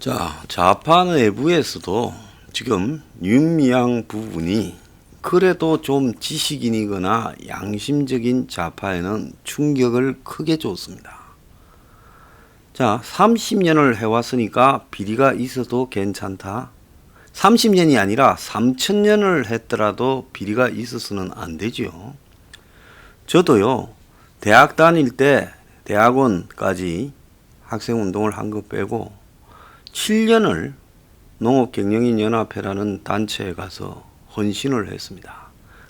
자, 좌파 내부에서도 지금 윤미향 부분이 그래도 좀 지식인이거나 양심적인 좌파에는 충격을 크게 줬습니다. 자, 30년을 해왔으니까 비리가 있어도 괜찮다. 30년이 아니라 3000년을 했더라도 비리가 있어서는 안 되죠. 저도요, 대학 다닐 때 대학원까지 학생운동을 한 거 빼고 7년을 농업경영인연합회라는 단체에 가서 헌신을 했습니다.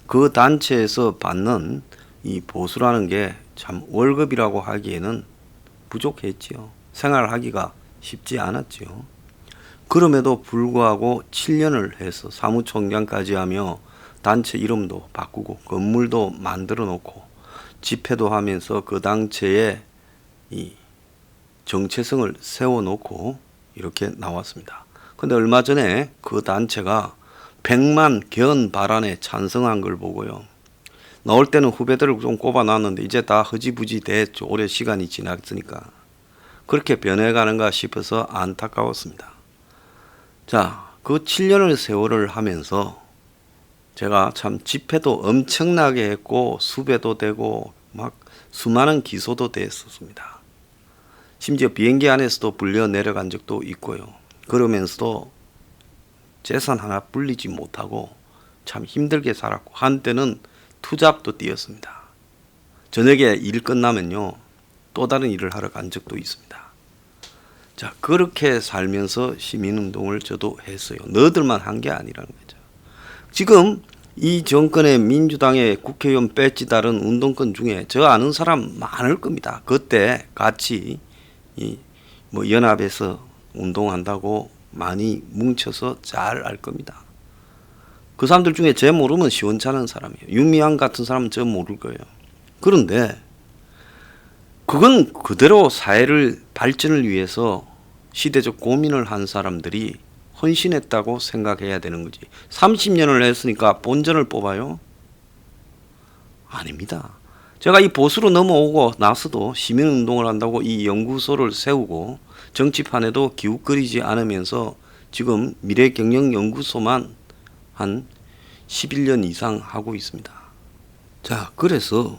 그 단체에서 받는 이 보수라는 게 참 월급이라고 하기에는 부족했지요. 생활하기가 쉽지 않았지요. 그럼에도 불구하고 7년을 해서 사무총장까지 하며 단체 이름도 바꾸고 건물도 만들어 놓고 집회도 하면서 그 단체의 이 정체성을 세워놓고 이렇게 나왔습니다. 근데 얼마 전에 그 단체가 100만 견 발안에 찬성한 걸 보고요. 나올 때는 후배들을 좀 꼽아놨는데 이제 다 허지부지 됐죠. 오래 시간이 지났으니까. 그렇게 변해가는가 싶어서 안타까웠습니다. 자, 그 7년의 세월을 하면서 제가 참 집회도 엄청나게 했고 수배도 되고 막 수많은 기소도 됐었습니다. 심지어 비행기 안에서도 불려 내려간 적도 있고요. 그러면서도 재산 하나 불리지 못하고 참 힘들게 살았고 한때는 투잡도 뛰었습니다. 저녁에 일 끝나면요 또 다른 일을 하러 간 적도 있습니다. 자, 그렇게 살면서 시민운동을 저도 했어요. 너희들만 한 게 아니라는 거죠. 지금 이 정권의 민주당의 국회의원 배지 다른 운동권 중에 저 아는 사람 많을 겁니다. 그때 같이 연합에서 운동한다고 많이 뭉쳐서 잘 알 겁니다. 그 사람들 중에 제 모르면 시원찮은 사람이에요. 윤미향 같은 사람은 저 모를 거예요. 그런데 그건 그대로 사회를 발전을 위해서 시대적 고민을 한 사람들이 헌신했다고 생각해야 되는 거지. 30년을 했으니까 본전을 뽑아요? 아닙니다. 제가 이 보수로 넘어오고 나서도 시민운동을 한다고 이 연구소를 세우고 정치판에도 기웃거리지 않으면서 지금 미래경영연구소만 한 11년 이상 하고 있습니다. 자, 그래서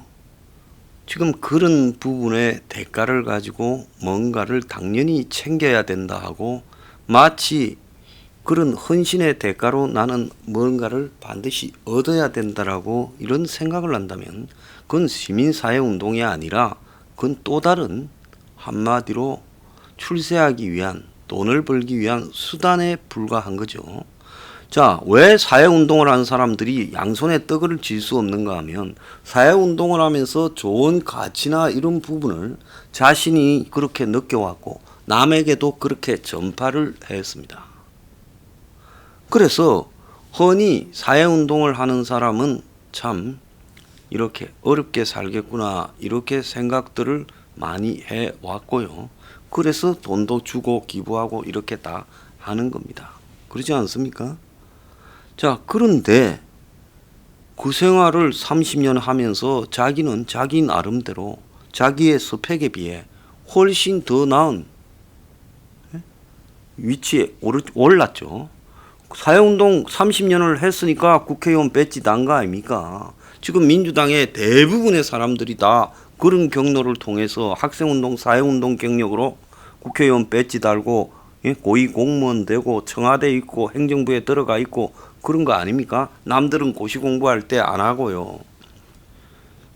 지금 그런 부분의 대가를 가지고 뭔가를 당연히 챙겨야 된다 하고 마치 그런 헌신의 대가로 나는 뭔가를 반드시 얻어야 된다라고 이런 생각을 한다면 그건 시민사회운동이 아니라 그건 또 다른 한마디로 출세하기 위한 돈을 벌기 위한 수단에 불과한 거죠. 자, 왜 사회운동을 하는 사람들이 양손에 떡을 쥘 수 없는가 하면 사회운동을 하면서 좋은 가치나 이런 부분을 자신이 그렇게 느껴왔고 남에게도 그렇게 전파를 했습니다. 그래서 흔히 사회운동을 하는 사람은 참 이렇게 어렵게 살겠구나 이렇게 생각들을 많이 해왔고요. 그래서 돈도 주고 기부하고 이렇게 다 하는 겁니다. 그렇지 않습니까? 자, 그런데 그 생활을 30년 하면서 자기는 자기 나름대로 자기의 스펙에 비해 훨씬 더 나은 위치에 올랐죠. 사회운동 30년을 했으니까 국회의원 배지 단 거 아닙니까? 지금 민주당의 대부분의 사람들이 다 그런 경로를 통해서 학생운동, 사회운동 경력으로 국회의원 배지 달고 고위 공무원 되고 청와대에 있고 행정부에 들어가 있고 그런 거 아닙니까? 남들은 고시 공부할 때 안 하고요.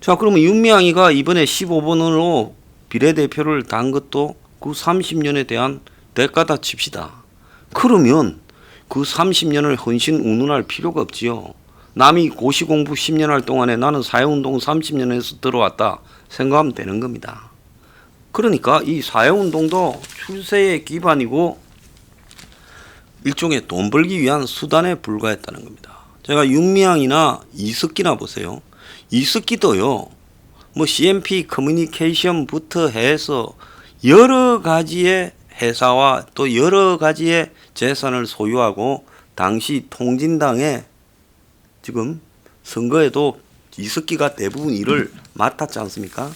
자, 그러면 윤미향이가 이번에 15번으로 비례대표를 단 것도 그 30년에 대한 대가다 칩시다. 그러면 그 30년을 헌신 운운할 필요가 없지요. 남이 고시 공부 10년 할 동안에 나는 사회운동 30년 해서 들어왔다 생각하면 되는 겁니다. 그러니까 이 사회운동도 출세의 기반이고 일종의 돈 벌기 위한 수단에 불과했다는 겁니다. 제가 윤미향이나 이석기나 보세요. 이석기도요. 뭐 CMP 커뮤니케이션부터 해서 여러 가지의 회사와 또 여러 가지의 재산을 소유하고 당시 통진당의 지금 선거에도 이석기가 대부분 일을 맡았지 않습니까?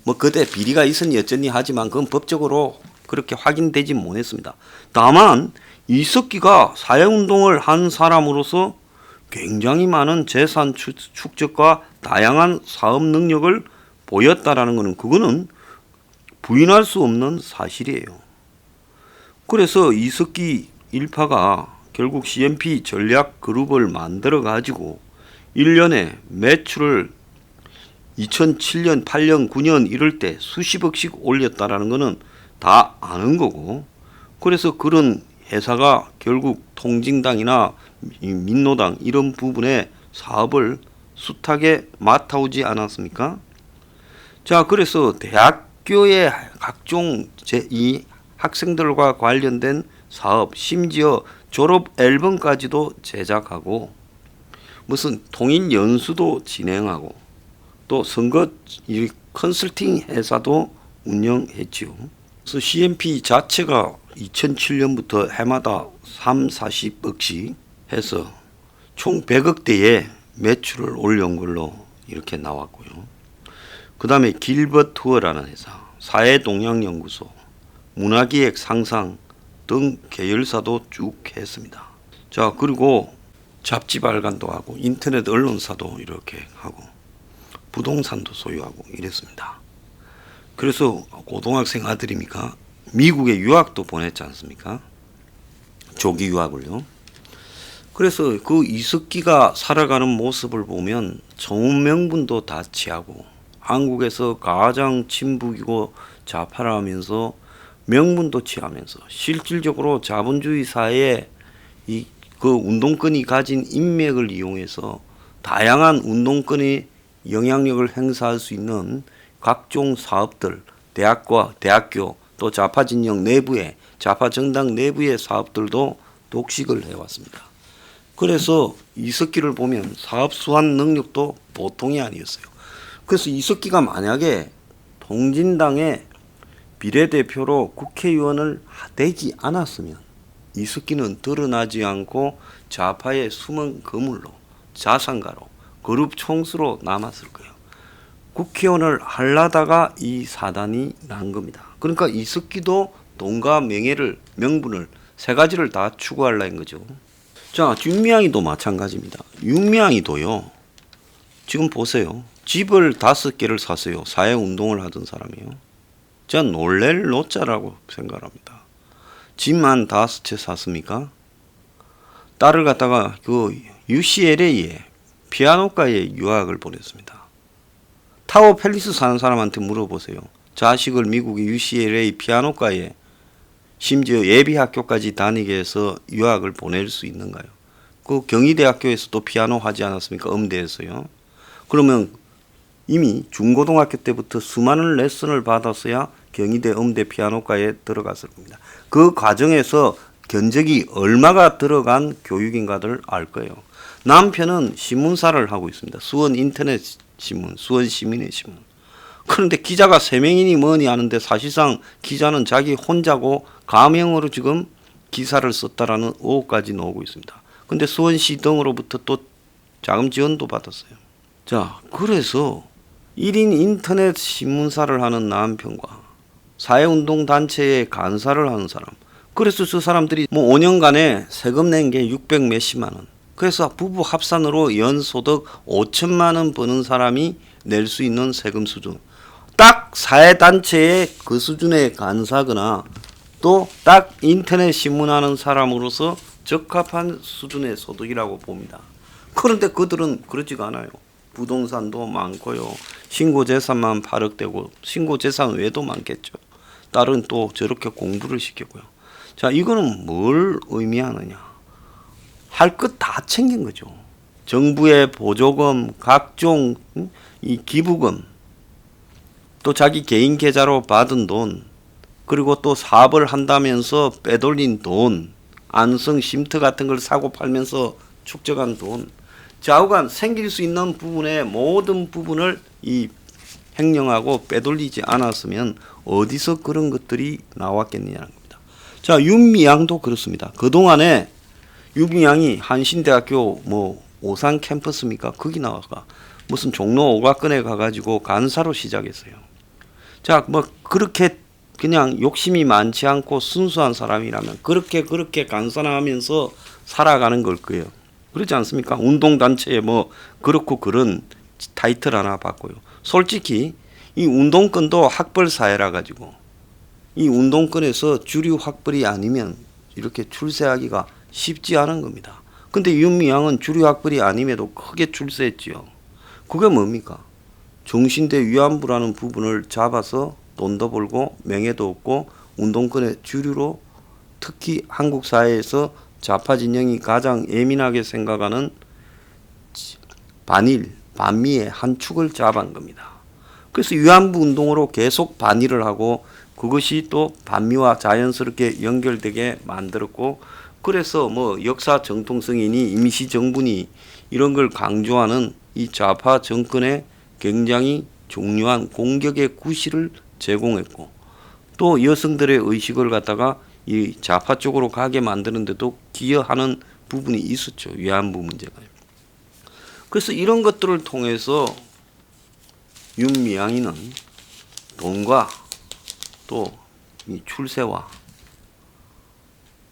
뭐 그때 비리가 있었니 어쩌니 하지만 그건 법적으로 그렇게 확인되지 못했습니다. 다만 이석기가 사회운동을 한 사람으로서 굉장히 많은 재산 축적과 다양한 사업 능력을 보였다라는 것은 그거는 부인할 수 없는 사실이에요. 그래서 이석기 일파가 결국 CNP 전략 그룹을 만들어 가지고 1년에 매출을 2007년, 8년, 9년 이럴 때 수십억씩 올렸다라는 것은 다 아는 거고, 그래서 그런 회사가 결국 통진당이나 민노당 이런 부분에 사업을 숱하게 맡아오지 않았습니까? 자, 그래서 대학교의 각종 이 학생들과 관련된 사업, 심지어 졸업 앨범까지도 제작하고 무슨 통일 연수도 진행하고 또 선거 컨설팅 회사도 운영했지요. 그래서 CNP 자체가 2007년부터 해마다 30-40억씩 해서 총 100억대의 매출을 올려온 걸로 이렇게 나왔고요. 그 다음에 길버트 투어라는 회사, 사회동향연구소, 문화기획 상상 등 계열사도 쭉 했습니다. 자, 그리고 잡지 발간도 하고 인터넷 언론사도 이렇게 하고 부동산도 소유하고 이랬습니다. 그래서 고등학생 아들입니까? 미국에 유학도 보냈지 않습니까? 조기 유학을요. 그래서 그 이석기가 살아가는 모습을 보면 좋은 명분도 다 취하고 한국에서 가장 친북이고 좌파라면서 명분도 취하면서 실질적으로 자본주의 사회에 그 운동권이 가진 인맥을 이용해서 다양한 운동권의 영향력을 행사할 수 있는 각종 사업들, 대학과 대학교 또 좌파 진영 내부의 좌파 정당 내부의 사업들도 독식을 해왔습니다. 그래서 이석기를 보면 사업 수완 능력도 보통이 아니었어요. 그래서 이석기가 만약에 통진당의 비례대표로 국회의원을 되지 않았으면 이석기는 드러나지 않고 좌파의 숨은 거물로 자산가로 그룹 총수로 남았을 거예요. 국회의원을 하려다가 이 사단이 난 겁니다. 그러니까 이석기도 돈과 명예를 명분을 세 가지를 다 추구하려는 거죠. 자, 윤미향이도 마찬가지입니다. 윤미향이도요. 지금 보세요. 집을 5개를 샀어요. 사회운동을 하던 사람이에요. 제가 놀랄 노자라고 생각합니다. 집만 5채 샀습니까? 딸을 갖다가 그 UCLA에 피아노과에 유학을 보냈습니다. 타워 팰리스 사는 사람한테 물어보세요. 자식을 미국의 UCLA 피아노과에 심지어 예비학교까지 다니게 해서 유학을 보낼 수 있는가요? 그 경희대학교에서도 피아노 하지 않았습니까? 음대에서요. 그러면 이미 중고등학교 때부터 수많은 레슨을 받았어야 경희대 음대 피아노과에 들어갔을 겁니다. 그 과정에서 견적이 얼마가 들어간 교육인가를 알 거예요. 남편은 신문사를 하고 있습니다. 수원 인터넷 신문, 수원 시민의 신문. 그런데 기자가 3명이니 뭐니 하는데 사실상 기자는 자기 혼자고 가명으로 지금 기사를 썼다라는 의혹까지 나오고 있습니다. 근데 수원시 등으로부터 또 자금 지원도 받았어요. 자, 그래서 1인 인터넷 신문사를 하는 남편과 사회운동 단체에 간사를 하는 사람. 그래서 저 사람들이 뭐 5년간에 세금 낸 게 600 몇십만 원. 그래서 부부 합산으로 연소득 5천만 원 버는 사람이 낼 수 있는 세금 수준. 딱 사회단체의 그 수준의 간사거나 또 딱 인터넷 신문하는 사람으로서 적합한 수준의 소득이라고 봅니다. 그런데 그들은 그렇지가 않아요. 부동산도 많고요. 신고재산만 8억 되고 신고재산 외에도 많겠죠. 딸은 또 저렇게 공부를 시켰고요. 자, 이거는 뭘 의미하느냐. 할 것 다 챙긴 거죠. 정부의 보조금, 각종 이 기부금, 또 자기 개인 계좌로 받은 돈, 그리고 또 사업을 한다면서 빼돌린 돈, 안성 쉼터 같은 걸 사고 팔면서 축적한 돈, 좌우간 생길 수 있는 부분의 모든 부분을 이 횡령하고 빼돌리지 않았으면 어디서 그런 것들이 나왔겠느냐는 겁니다. 자, 윤미향도 그렇습니다. 그동안에 윤미향이 한신대학교 뭐 오산 캠퍼스입니까? 거기 나와가 무슨 종로 오각권에 가가지고 간사로 시작했어요. 자, 뭐 그렇게 그냥 욕심이 많지 않고 순수한 사람이라면 그렇게 간선하면서 살아가는 걸 거예요. 그렇지 않습니까? 운동단체에 뭐 그렇고 그런 타이틀 하나 받고요. 솔직히 이 운동권도 학벌 사회라 가지고 이 운동권에서 주류 학벌이 아니면 이렇게 출세하기가 쉽지 않은 겁니다. 근데 윤미향은 주류 학벌이 아님에도 크게 출세했지요. 그게 뭡니까? 정신대 위안부라는 부분을 잡아서 돈도 벌고 명예도 얻고 운동권의 주류로, 특히 한국 사회에서 좌파 진영이 가장 예민하게 생각하는 반일, 반미의 한 축을 잡은 겁니다. 그래서 위안부 운동으로 계속 반일을 하고 그것이 또 반미와 자연스럽게 연결되게 만들었고, 그래서 뭐 역사 정통성이니 임시정부니 이런 걸 강조하는 이 좌파 정권에 굉장히 중요한 공격의 구실을 제공했고, 또 여성들의 의식을 갖다가 이 좌파 쪽으로 가게 만드는데도 기여하는 부분이 있었죠. 위안부 문제가. 그래서 이런 것들을 통해서 윤미향이는 돈과 또 이 출세와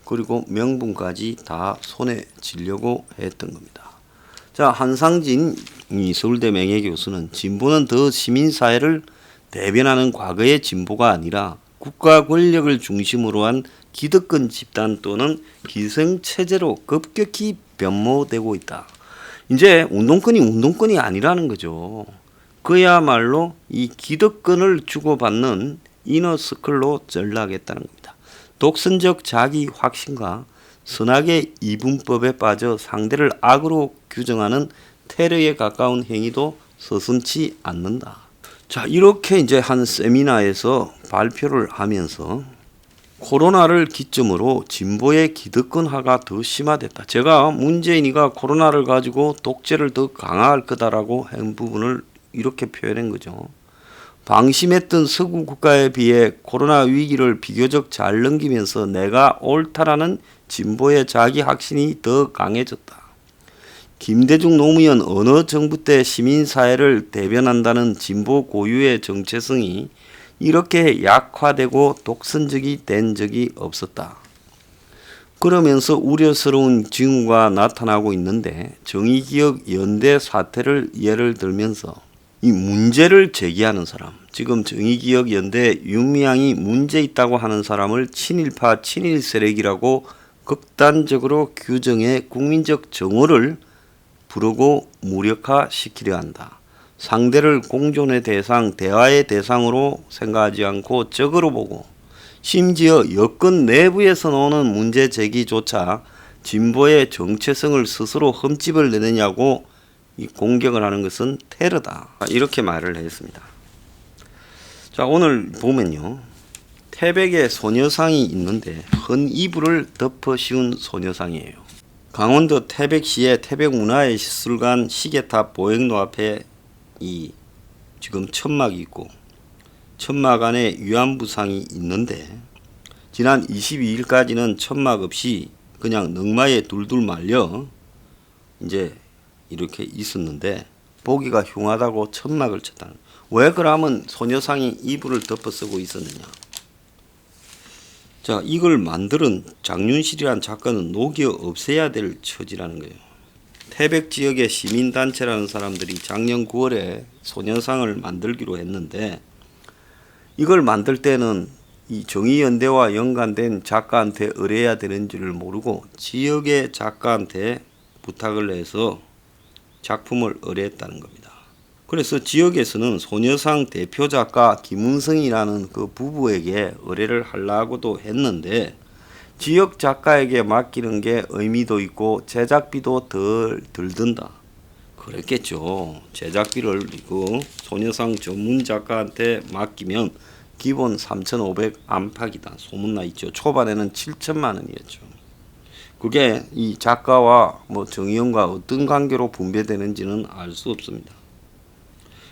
그리고 명분까지 다 손에 쥐려고 했던 겁니다. 자, 한상진 이 서울대 명예교수는 진보는 더 시민사회를 대변하는 과거의 진보가 아니라 국가 권력을 중심으로 한 기득권 집단 또는 기성체제로 급격히 변모되고 있다. 이제 운동권이 아니라는 거죠. 그야말로 이 기득권을 주고받는 이너서클로 전락했다는 겁니다. 독선적 자기 확신과 선악의 이분법에 빠져 상대를 악으로 규정하는 테러에 가까운 행위도 서슴지 않는다. 자, 이렇게 이제 한 세미나에서 발표를 하면서 코로나를 기점으로 진보의 기득권화가 더 심화됐다. 제가 문재인이가 코로나를 가지고 독재를 더 강화할 거다라고 한 부분을 이렇게 표현한 거죠. 방심했던 서구 국가에 비해 코로나 위기를 비교적 잘 넘기면서 내가 옳다라는 진보의 자기 확신이 더 강해졌다. 김대중 노무현 어느 정부 때 시민사회를 대변한다는 진보 고유의 정체성이 이렇게 약화되고 독선적이 된 적이 없었다. 그러면서 우려스러운 징후가 나타나고 있는데, 정의기억 연대 사태를 예를 들면서 이 문제를 제기하는 사람, 지금 정의기억 연대 윤미향이 문제 있다고 하는 사람을 친일파 친일 세력이라고 극단적으로 규정해 국민적 정오를 부르고 무력화시키려 한다. 상대를 공존의 대상, 대화의 대상으로 생각하지 않고 적으로 보고, 심지어 여권 내부에서 나오는 문제 제기조차 진보의 정체성을 스스로 흠집을 내느냐고 이 공격을 하는 것은 테러다. 이렇게 말을 했습니다. 자, 오늘 보면요. 태백에 소녀상이 있는데 헌 이불을 덮어 씌운 소녀상이에요. 강원도 태백시의 태백문화예술관 시계탑 보행로 앞에 이 지금 천막이 있고 천막 안에 위안부상이 있는데, 지난 22일까지는 천막 없이 그냥 넝마에 둘둘 말려 이제 이렇게 있었는데 보기가 흉하다고 천막을 쳤다는. 왜 그러면 소녀상이 이불을 덮어 쓰고 있었느냐. 자, 이걸 만드는 장윤실이라는 작가는 녹여 없애야 될 처지라는 거예요. 태백 지역의 시민단체라는 사람들이 작년 9월에 소녀상을 만들기로 했는데, 이걸 만들 때는 이 정의연대와 연관된 작가한테 의뢰해야 되는 줄을 모르고 지역의 작가한테 부탁을 해서 작품을 의뢰했다는 겁니다. 그래서 지역에서는 소녀상 대표 작가 김은성이라는 그 부부에게 의뢰를 하려고도 했는데, 지역 작가에게 맡기는 게 의미도 있고 제작비도 덜 든다. 그랬겠죠. 제작비를 이거 소녀상 전문 작가한테 맡기면 기본 3,500 안팎이다. 소문나 있죠. 초반에는 7천만 원이었죠. 그게 이 작가와 뭐 정의연과 어떤 관계로 분배되는지는 알 수 없습니다.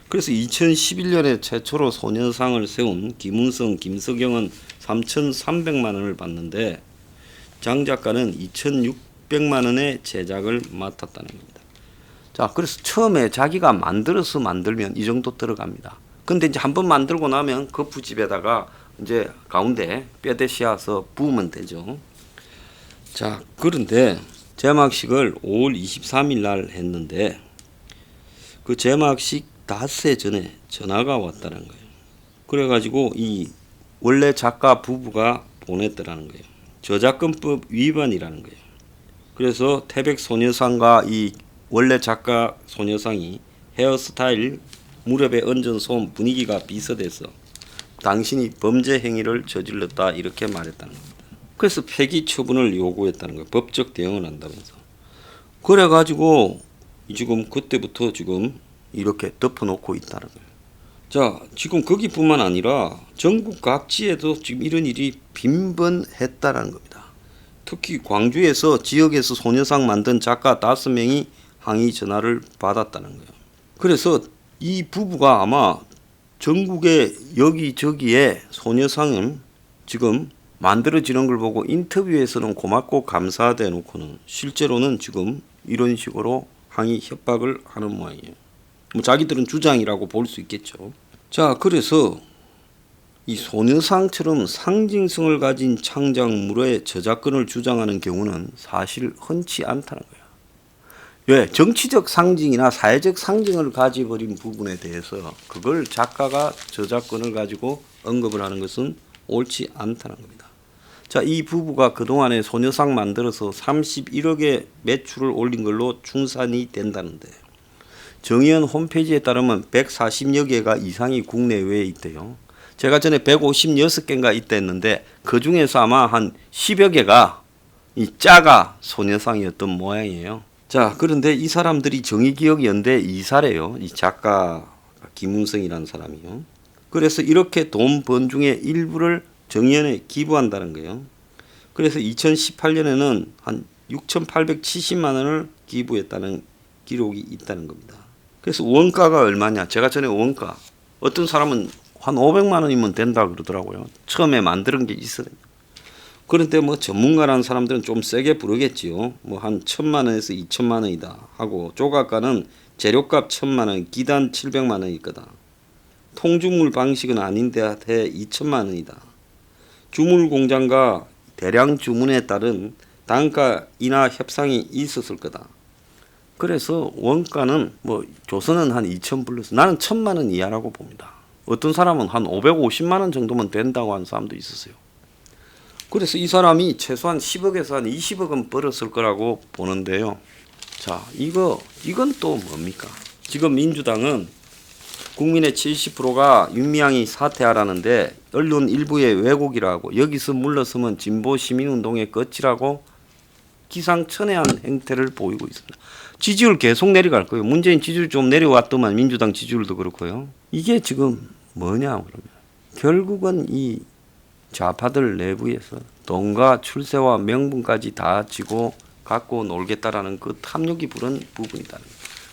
그래서 2011년에 최초로 소녀상을 세운 김은성, 김석영은 3,300만 원을 받는데 장 작가는 2,600만 원의 제작을 맡았다는 겁니다. 자, 그래서 처음에 자기가 만들면 이 정도 들어갑니다. 근데 이제 한번 만들고 나면 그 부집에다가 이제 가운데 뼈대 씌워서 부으면 되죠. 자, 그런데 제막식을 5월 23일 날 했는데 그 제막식 닷새 전에 전화가 왔다는 거예요. 그래가지고 이 원래 작가 부부가 보냈더라는 거예요. 저작권법 위반이라는 거예요. 그래서 태백 소녀상과 이 원래 작가 소녀상이 헤어스타일 무렵에 얹은 솜 분위기가 비슷해서 당신이 범죄 행위를 저질렀다 이렇게 말했다는 겁니다. 그래서 폐기 처분을 요구했다는 거예요. 법적 대응을 한다면서. 그래가지고 지금 그때부터 지금 이렇게 덮어놓고 있다는 거예요. 자, 지금 거기뿐만 아니라 전국 각지에도 지금 이런 일이 빈번했다라는 겁니다. 특히 광주에서 지역에서 소녀상 만든 작가 5명이 항의 전화를 받았다는 거예요. 그래서 이 부부가 아마 전국의 여기저기에 소녀상은 지금 만들어지는 걸 보고 인터뷰에서는 고맙고 감사하다 해놓고는 실제로는 지금 이런 식으로 항의 협박을 하는 모양이에요. 뭐 자기들은 주장이라고 볼 수 있겠죠. 자, 그래서 이 소녀상처럼 상징성을 가진 창작물의 저작권을 주장하는 경우는 사실 흔치 않다는 거예요. 왜? 정치적 상징이나 사회적 상징을 가져버린 부분에 대해서 그걸 작가가 저작권을 가지고 언급을 하는 것은 옳지 않다는 겁니다. 자, 이 부부가 그동안에 소녀상 만들어서 31억의 매출을 올린 걸로 충산이 된다는데 정의연 홈페이지에 따르면 140여 개가 이상이 국내외에 있대요. 제가 전에 156개인가 있다 했는데 그 중에서 아마 한 10여 개가 이 짜가 소녀상이었던 모양이에요. 자, 그런데 이 사람들이 정의기억연대 이사래요. 이 작가 김은성이라는 사람이요. 그래서 이렇게 돈 번 중에 일부를 정의연에 기부한다는 거예요. 그래서 2018년에는 한 6,870만 원을 기부했다는 기록이 있다는 겁니다. 그래서 원가가 얼마냐? 제가 전에 원가 어떤 사람은 한 500만 원이면 된다 그러더라고요. 처음에 만드는 게 있어요. 그런데 뭐 전문가라는 사람들은 좀 세게 부르겠지요. 뭐 한 1,000만 원에서 2,000만 원이다 하고 조각가는 재료값 1,000만 원, 기단 700만 원일 거다. 통주물 방식은 아닌데 해 2,000만 원이다. 주물 공장과 대량 주문에 따른 단가 인하 협상이 있었을 거다. 그래서 원가는 뭐 조선은 한 2,000 불러서 나는 1,000만 원 이하라고 봅니다. 어떤 사람은 한 550만 원 정도면 된다고 하는 사람도 있었어요. 그래서 이 사람이 최소한 10억에서 한 20억은 벌었을 거라고 보는데요. 자, 이건 또 뭡니까? 지금 민주당은 국민의 70%가 윤미향이 사퇴하라는데 언론 일부의 왜곡이라고 여기서 물러서면 진보 시민운동의 끝이라고 기상천외한 행태를 보이고 있습니다. 지지율 계속 내려갈 거예요. 문재인 지지율 좀 내려왔더만 민주당 지지율도 그렇고요. 이게 지금 뭐냐 그러면 결국은 이 좌파들 내부에서 돈과 출세와 명분까지 다 쥐고 갖고 놀겠다라는 그 탐욕이 부른 부분이다.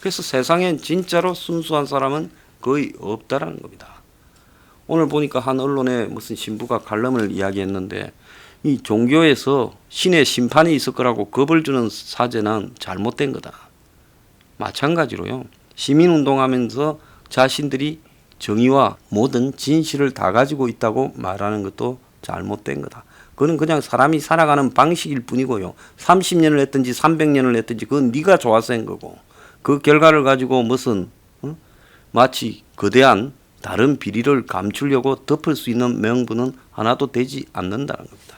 그래서 세상엔 진짜로 순수한 사람은 거의 없다라는 겁니다. 오늘 보니까 한 언론에 무슨 신부가 칼럼을 이야기했는데 이 종교에서 신의 심판이 있을 거라고 겁을 주는 사제는 잘못된 거다. 마찬가지로요. 시민운동하면서 자신들이 정의와 모든 진실을 다 가지고 있다고 말하는 것도 잘못된 거다. 그건 그냥 사람이 살아가는 방식일 뿐이고요. 30년을 했든지 300년을 했든지 그건 네가 좋아서 한 거고 그 결과를 가지고 무슨 마치 거대한 다른 비리를 감추려고 덮을 수 있는 명분은 하나도 되지 않는다는 겁니다.